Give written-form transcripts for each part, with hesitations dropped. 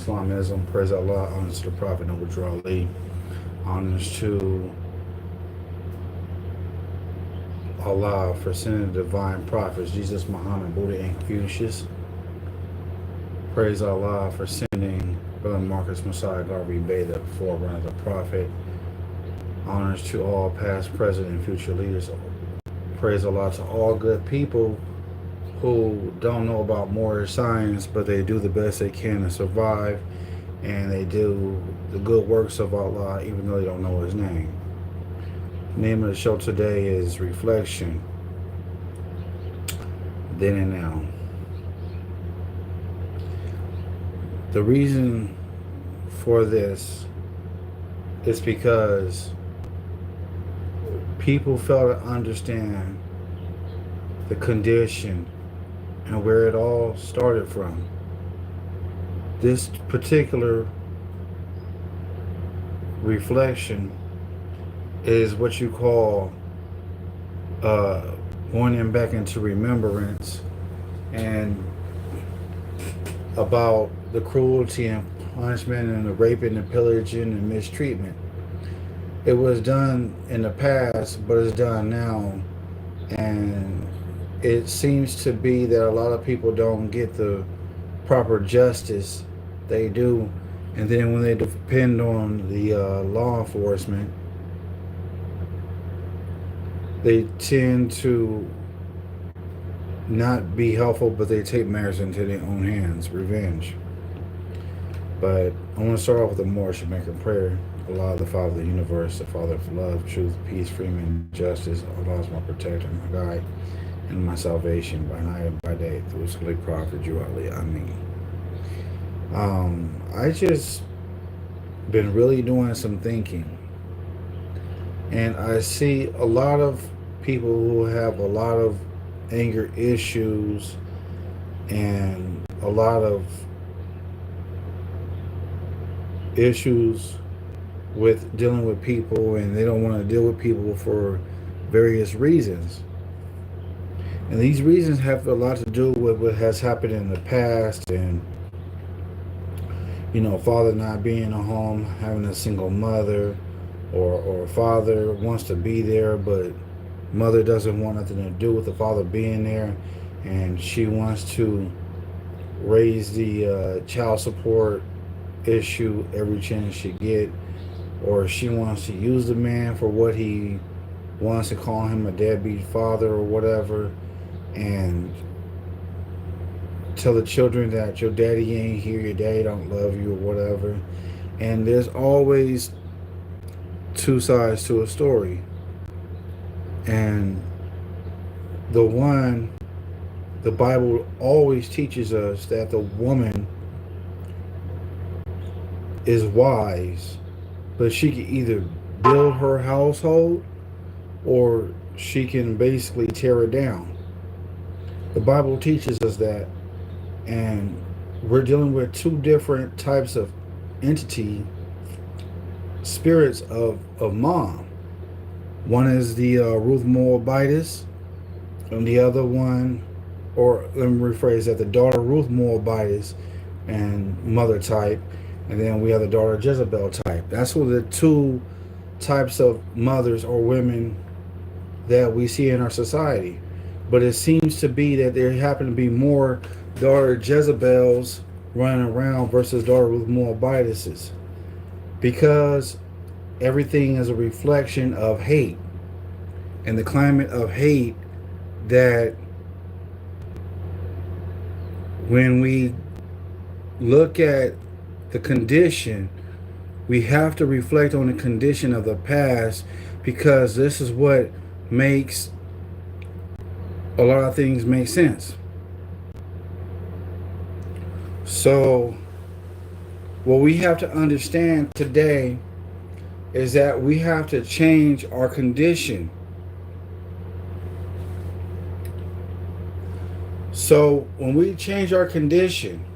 Islamism. Praise Allah. Honors to the Prophet Noble Drew Ali. Honors to Allah for sending the divine prophets, Jesus, Muhammad, Buddha, and Confucius. Praise Allah for sending Brother Marcus Messiah Garvey Bay, the forerunner of the Prophet. Honors to all past, present, and future leaders. Praise Allah to all good people who don't know about more science, but they do the best they can to survive, and they do the good works of Allah even though they don't know His name. The name of the show today is ReFlexsion, Then and Now. The reason for this is because people fail to understand the condition and where it all started from. This particular reflection is what you call going back into remembrance and about the cruelty and punishment and the raping and pillaging and mistreatment. It was done in the past, but it's done now, and it seems to be that a lot of people don't get the proper justice they do, and then when they depend on the law enforcement, they tend to not be helpful, but they take matters into their own hands, revenge. But I want to start off with a more Jamaican prayer. Allah, the Father of the universe, the Father of love, truth, peace, freedom, and justice. Allah is my protector, my guide, and my salvation by night and by day through His holy prophet, Drew Ali. Ameen. I just been really doing some thinking, and I see a lot of people who have a lot of anger issues and a lot of issues with dealing with people, and they don't want to deal with people for various reasons. And these reasons have a lot to do with what has happened in the past, and father not being at home, having a single mother, or father wants to be there, but mother doesn't want nothing to do with the father being there, and she wants to raise the child support issue every chance she get, or she wants to use the man for what he wants to call him, a deadbeat father or whatever, and tell the children that your daddy ain't here, your daddy don't love you or whatever. And there's always two sides to a story. And the Bible always teaches us that the woman is wise, but she can either build her household or she can basically tear it down. The Bible teaches us that, and we're dealing with two different types of entity, spirits of mom. One is the Ruth Moabitess, and the other one, or let me rephrase that, the daughter Ruth Moabitess and mother type, and then we have the daughter Jezebel type. That's what the two types of mothers or women that we see in our society. But it seems to be that there happen to be more daughter Jezebels running around versus daughter Ruth Moabitesses, because everything is a reflection of hate and the climate of hate that when we look at the condition, we have to reflect on the condition of the past, because this is what makes a lot of things make sense. So what we have to understand today is that we have to change our condition. So when we change our condition,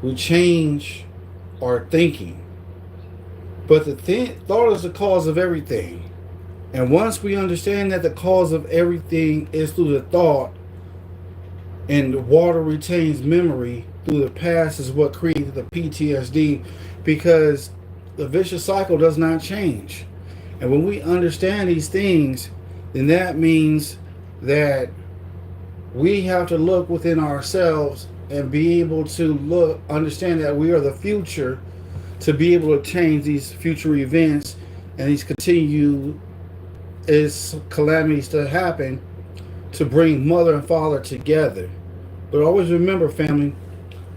we change our thinking. But the thought is the cause of everything. And once we understand that the cause of everything is through the thought, and the water retains memory, through the past is what created the PTSD, because the vicious cycle does not change. And when we understand these things, then that means that we have to look within ourselves and be able to understand that we are the future, to be able to change these future events and these continue is calamities to happen, to bring mother and father together. But always remember, family,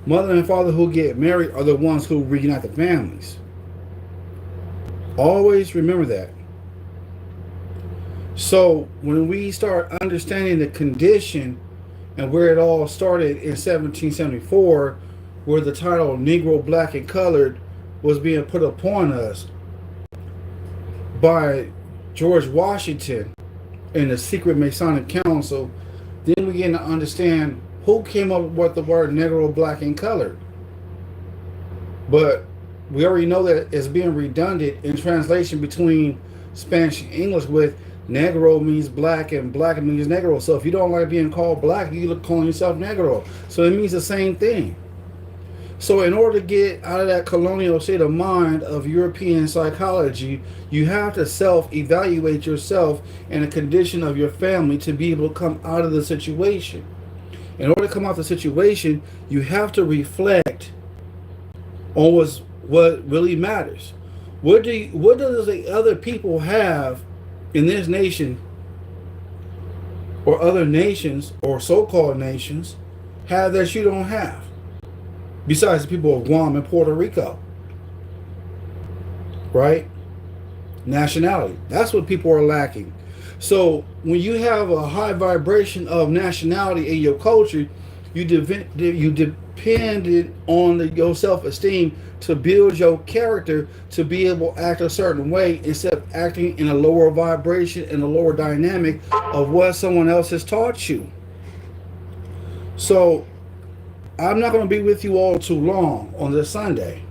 mother and father who get married are the ones who reunite the families. Always remember that. So when we start understanding the condition and where it all started in 1774, where the title Negro, Black, and Colored was being put upon us by George Washington and the secret Masonic Council, then we begin to understand who came up with the word Negro, Black, and Colored. But we already know that it's being redundant in translation between Spanish and English, with Negro means black and black means Negro. So if you don't like being called black, you look calling yourself Negro. So it means the same thing. So in order to get out of that colonial state of mind of European psychology, you have to self-evaluate yourself and the condition of your family to be able to come out of the situation. In order to come out of the situation, you have to reflect on what really matters. What does the other people have in this nation, or other nations, or so-called nations, have that you don't have? Besides the people of Guam and Puerto Rico, right? Nationality. That's what people are lacking. So when you have a high vibration of nationality in your culture, you depended on your self-esteem to build your character to be able to act a certain way, instead of acting in a lower vibration and a lower dynamic of what someone else has taught you. So I'm not going to be with you all too long on this Sunday.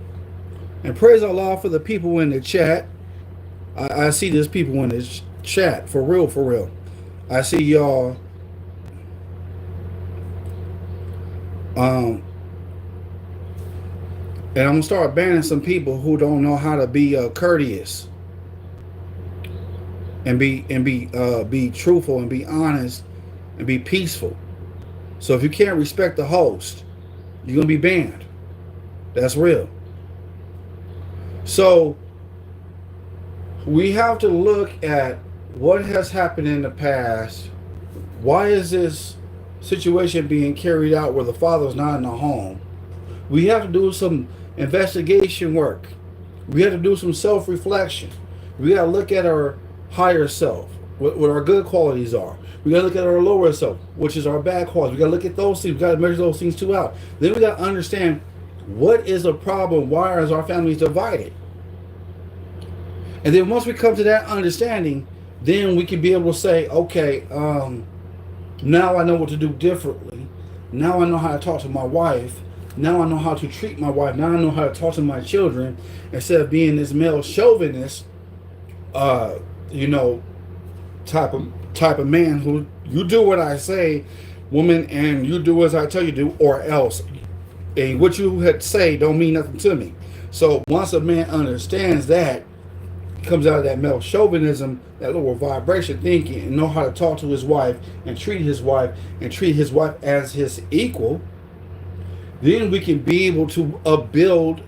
And praise Allah for the people in the chat. I see there's people in this chat, for real, for real. I see y'all. And I'm gonna start banning some people who don't know how to be courteous and be truthful and be honest and be peaceful. So if you can't respect the host, you're gonna be banned. That's real. So we have to look at what has happened in the past. Why is this situation being carried out where the father's not in the home? We have to do some investigation work. We have to do some self-reflection. We got to look at our higher self, what our good qualities are. We got to look at our lower self, which is our bad qualities. We got to look at those things. We got to measure those things too out. Then we got to understand what is the problem. Why is our families divided? And then once we come to that understanding, then we can be able to say, okay, now I know what to do differently. Now I know how to talk to my wife. Now I know how to treat my wife. Now I know how to talk to my children, instead of being this male chauvinist, type of man who, you do what I say, woman, and you do as I tell you to, or else. And what you had say don't mean nothing to me. So once a man understands that, comes out of that male chauvinism, that lower vibration thinking, and know how to talk to his wife and treat his wife as his equal, then we can be able to build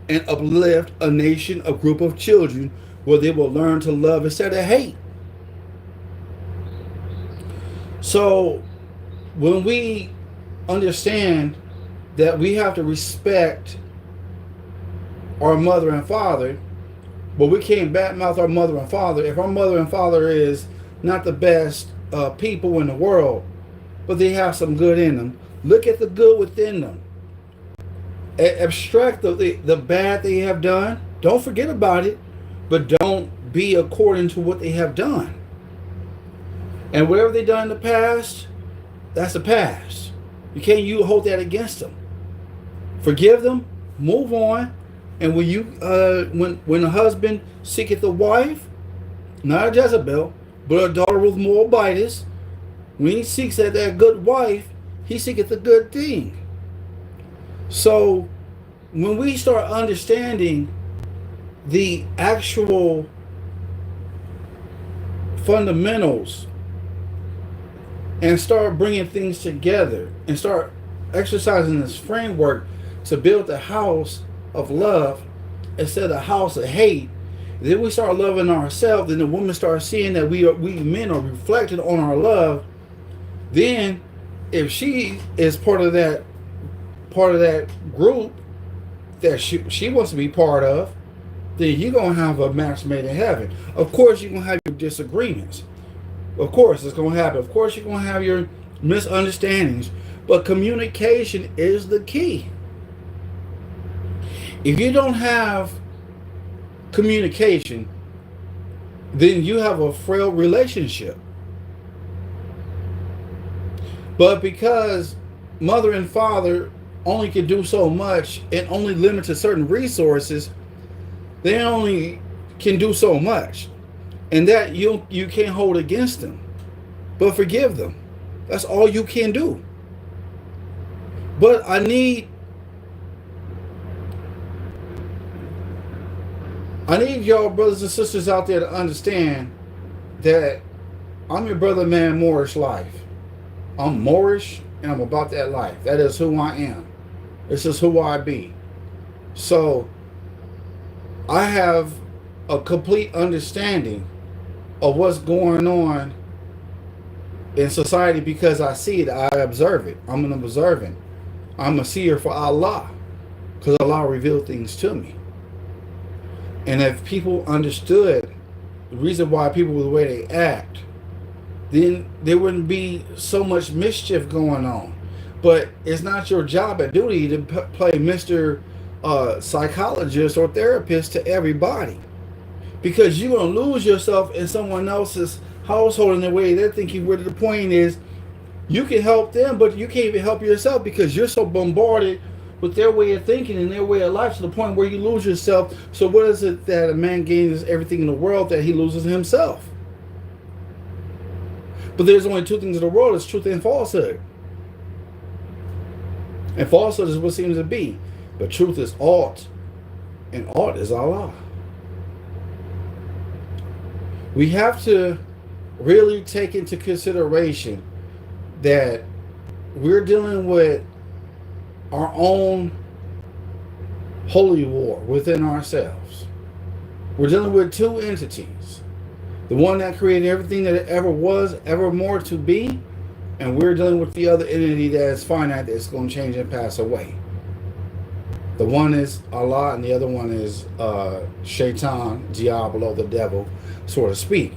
and uplift a nation, a group of children, where they will learn to love instead of hate. So when we understand that we have to respect our mother and father, but we can't badmouth our mother and father. If our mother and father is not the best people in the world, but they have some good in them, look at the good within them. Abstract the bad they have done. Don't forget about it, but don't be according to what they have done. And whatever they done in the past, that's the past. You can't hold that against them. Forgive them, move on. And when you when a husband seeketh a wife, not a Jezebel, but a daughter with Moabites, when he seeks that good wife, he seeketh a good thing. So when we start understanding the actual fundamentals and start bringing things together and start exercising this framework to build the house of love instead of a house of hate, then we start loving ourselves. Then the woman starts seeing that we men are reflected on our love. Then, if she is part of that group that she wants to be part of, then you're gonna have a match made in heaven. Of course, you're gonna have your disagreements. Of course, it's gonna happen. Of course, you're gonna have your misunderstandings. But communication is the key. If you don't have communication, then you have a frail relationship. But because mother and father only can do so much and only limited certain resources, they only can do so much. And that you can't hold against them. But forgive them. That's all you can do. But I need y'all brothers and sisters out there to understand that I'm your brother man Moorish life. I'm Moorish and I'm about that life. That is who I am. This is who I be. So I have a complete understanding of what's going on in society because I see it, I observe it. I'm an observant. I'm a seer for Allah because Allah revealed things to me. And if people understood the reason why people were the way they act, then there wouldn't be so much mischief going on. But it's not your job and duty to play Mr. Psychologist or therapist to everybody. Because you're going to lose yourself in someone else's household in the way they're thinking. Where the point is, you can help them, but you can't even help yourself because you're so bombarded with their way of thinking and their way of life to the point where you lose yourself. So what is it that a man gains everything in the world that he loses himself? But there's only two things in the world: it's truth and falsehood. And falsehood is what seems to be. But truth is aught, and aught is Allah. We have to really take into consideration that we're dealing with our own holy war within ourselves. We're dealing with two entities. The one that created everything that it ever was, ever more to be, and we're dealing with the other entity that is finite, that's going to change and pass away. The one is Allah, and the other one is Shaitan, Diablo, the devil, so to speak.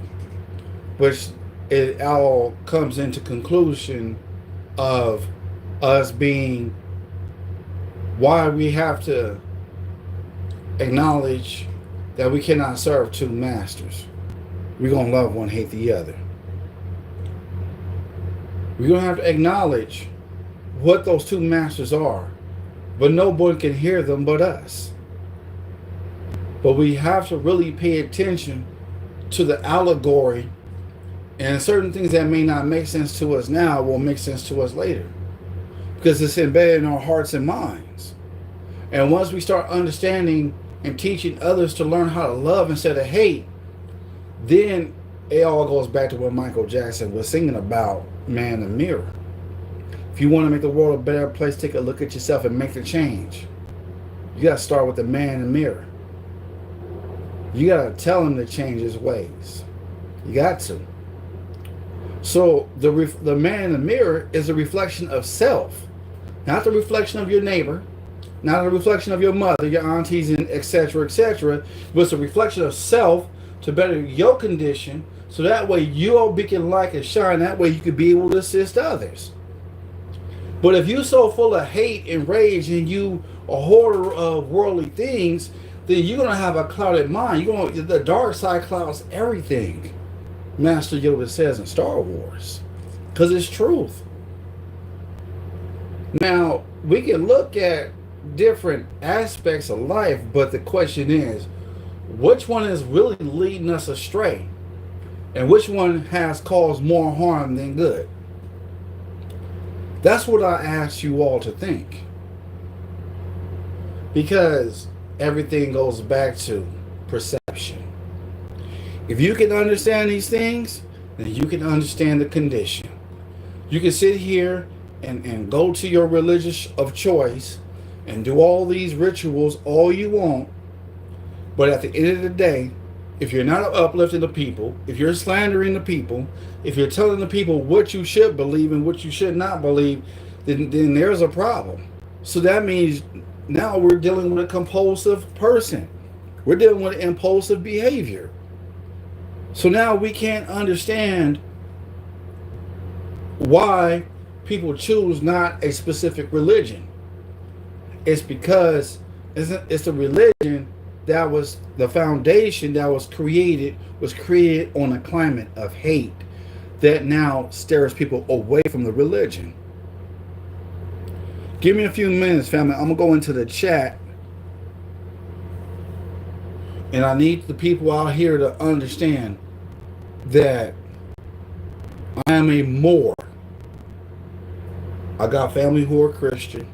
Which it all comes into conclusion of us being why we have to acknowledge that we cannot serve two masters. We're going to love one, hate the other. We're going to have to acknowledge what those two masters are, but no one can hear them but us. But we have to really pay attention to the allegory, and certain things that may not make sense to us now will make sense to us later, because it's embedded in our hearts and minds. And once we start understanding and teaching others to learn how to love instead of hate, then it all goes back to what Michael Jackson was singing about, man in the mirror. If you want to make the world a better place, take a look at yourself and make the change. You got to start with the man in the mirror. You got to tell him to change his ways. You got to. So the man in the mirror is a reflection of self, not the reflection of your neighbor, not a reflection of your mother, your aunties, and etc., etc. But it's a reflection of self to better your condition, so that way you'll be can light and shine. That way you could be able to assist others. But if you're so full of hate and rage and you a hoarder of worldly things, then you're gonna have a clouded mind. The dark side clouds everything. Master Yoda says in Star Wars, because it's truth. Now we can look at different aspects of life, but the question is, which one is really leading us astray, and which one has caused more harm than good? That's what I ask you all to think. Because everything goes back to perception. If you can understand these things, then you can understand the condition. You can sit here and go to your religious of choice and do all these rituals all you want, but at the end of the day, if you're not uplifting the people, if you're slandering the people, if you're telling the people what you should believe and what you should not believe, then there's a problem. So that means now we're dealing with a compulsive person. We're dealing with impulsive behavior. So now we can't understand why people choose not a specific religion. It's because it's a religion that was the foundation that was created on a climate of hate that now stares people away from the religion. Give me a few minutes, family. I'm gonna go into the chat, and I need the people out here to understand that I am a Moor. I got family who are Christian.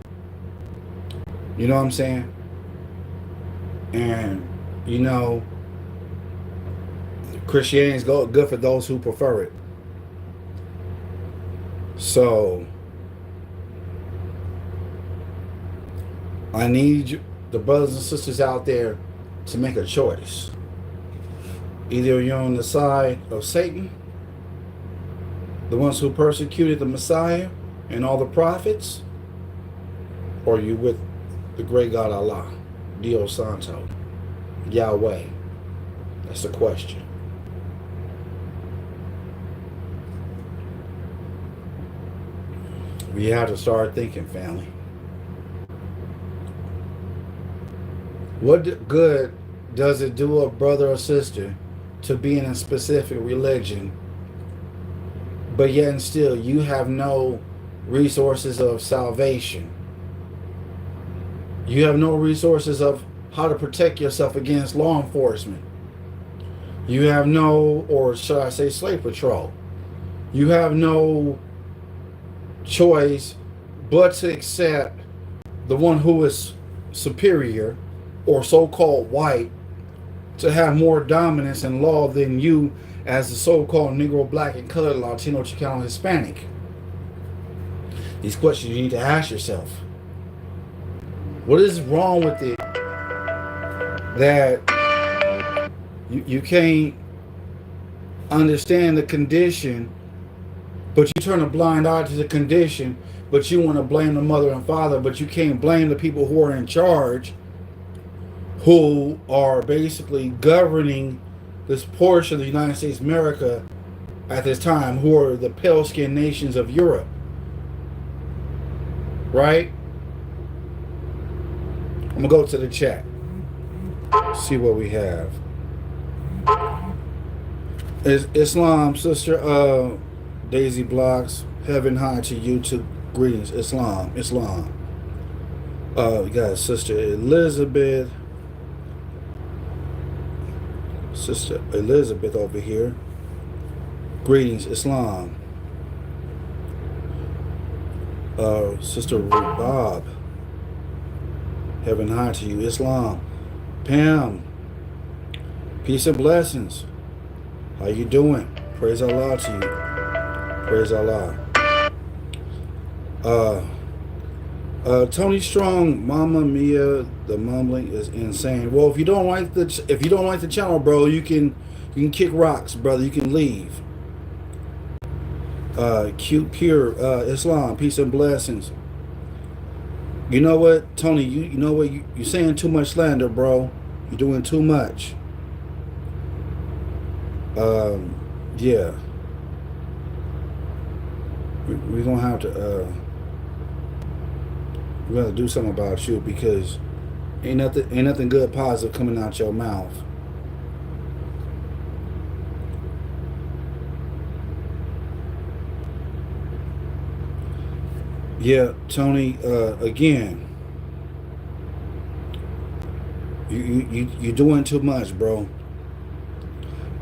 You know what I'm saying? And, you know, Christianity is good for those who prefer it. So, I need the brothers and sisters out there to make a choice. Either you're on the side of Satan, the ones who persecuted the Messiah and all the prophets, or you with the great God Allah, Dios Santo, Yahweh. That's the question. We have to start thinking, family. What good does it do a brother or sister to be in a specific religion, but yet and still you have no resources of salvation? You have no resources of how to protect yourself against law enforcement. You have no, or should I say, slave patrol. You have no choice but to accept the one who is superior or so-called white to have more dominance in law than you as the so-called Negro, Black, and Colored, Latino, Chicano, Hispanic. These questions you need to ask yourself. What is wrong with it that you can't understand the condition, but you turn a blind eye to the condition, but you want to blame the mother and father, but you can't blame the people who are in charge, who are basically governing this portion of the United States of America at this time, who are the pale-skinned nations of Europe, right? I'm going to go to the chat, see what we have. Islam, sister Daisy Blocks, heaven high to you too. Greetings, Islam. We got Sister Elizabeth. Sister Elizabeth over here. Greetings, Islam. Sister Bob. Heaven high to you, Islam. Pam. Peace and blessings. How you doing? Praise Allah to you. Praise Allah. Tony Strong, Mama Mia, the mumbling is insane. Well, if you don't like the channel, bro, you can kick rocks, brother. You can leave. Cute pure Islam, peace and blessings. You know what, Tony? You know what? You're saying too much slander, bro. You're doing too much. Yeah. We're gonna have to we're gonna do something about you, because ain't nothing good positive coming out your mouth. Yeah, Tony. Again, you're doing too much, bro.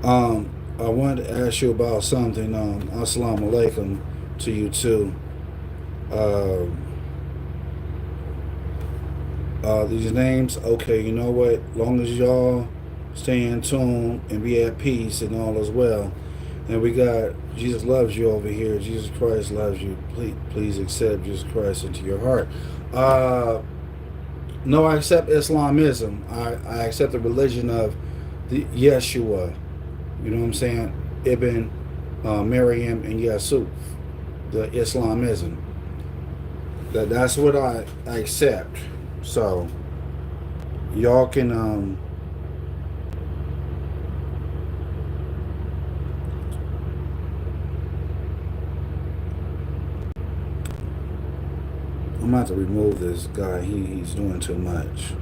I wanted to ask you about something. Assalamu alaikum to you too. These names, okay, you know what? Long as y'all stay in tune and be at peace and all is well. And we got Jesus loves you over here. Jesus Christ loves you. Please accept Jesus Christ into your heart. Uh, no, I accept Islamism. I accept the religion of the Yeshua. You know what I'm saying? Ibn Maryam and Yusuf, the Islamism. That's what I accept. So y'all can I'm gonna have to remove this guy. He's doing too much.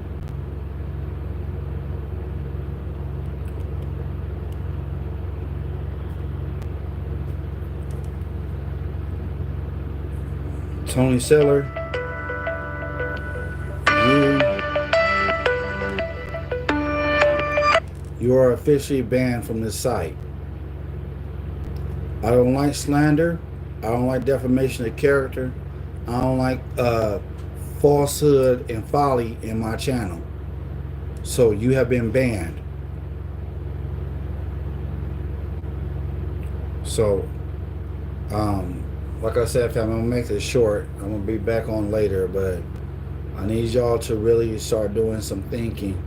Tony Seller, you are officially banned from this site. I don't like slander. I don't like defamation of character. I don't like falsehood and folly in my channel. So you have been banned. So, like I said, fam, I'm gonna make this short. I'm gonna be back on later, but I need y'all to really start doing some thinking.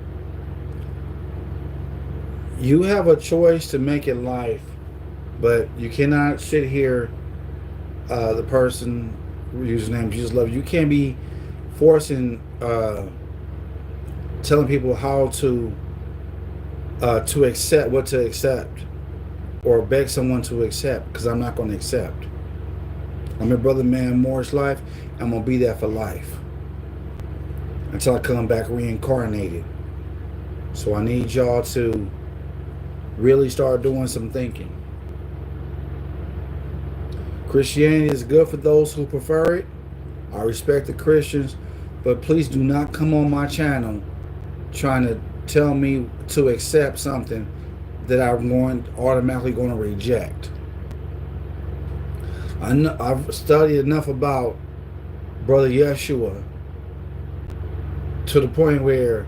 You have a choice to make it life, but you cannot sit here. The person username Jesus Love You can't be forcing, telling people how to accept what to accept, or beg someone to accept, because I'm not going to accept. I'm in Brother Man Moore's life. I'm going to be there for life until I come back reincarnated. So I need y'all to really start doing some thinking. Christianity is good for those who prefer it. I respect the Christians, but please do not come on my channel trying to tell me to accept something that I'm automatically going to reject. I've studied enough about Brother Yeshua to the point where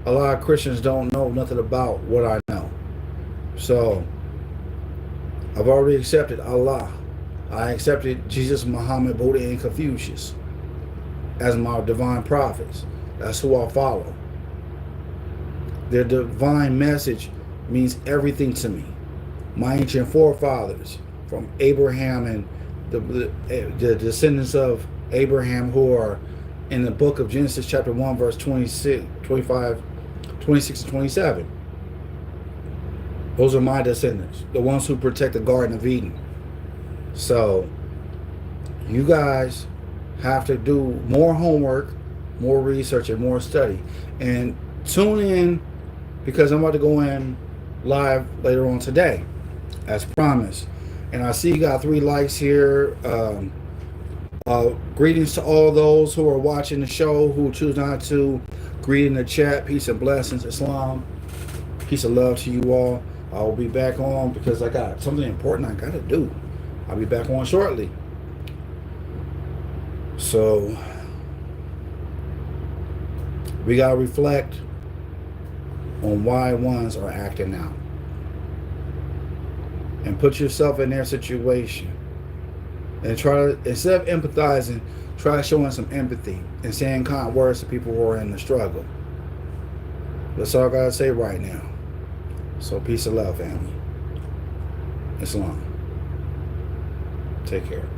a lot of Christians don't know nothing about what I know. So I've already accepted Allah. I accepted Jesus, Muhammad, Buddha, and Confucius as my divine prophets. That's who I follow. Their divine message means everything to me. My ancient forefathers, from Abraham and the descendants of Abraham, who are in the book of Genesis chapter 1, verse 26, 25, 26 and 27. Those are my descendants, the ones who protect the Garden of Eden. So you guys have to do more homework, more research, and more study. And tune in, because I'm about to go in live later on today, as promised. And I see you got 3 likes here. Greetings to all those who are watching the show who choose not to. Greet in the chat. Peace and blessings. Islam. Peace and love to you all. I will be back on because I got something important I got to do. I'll be back on shortly. So we got to reflect on why ones are acting out. And put yourself in their situation. And try to, instead of empathizing, try showing some empathy and saying kind words to people who are in the struggle. That's all I got to say right now. So peace and love, family. Islam. Take care.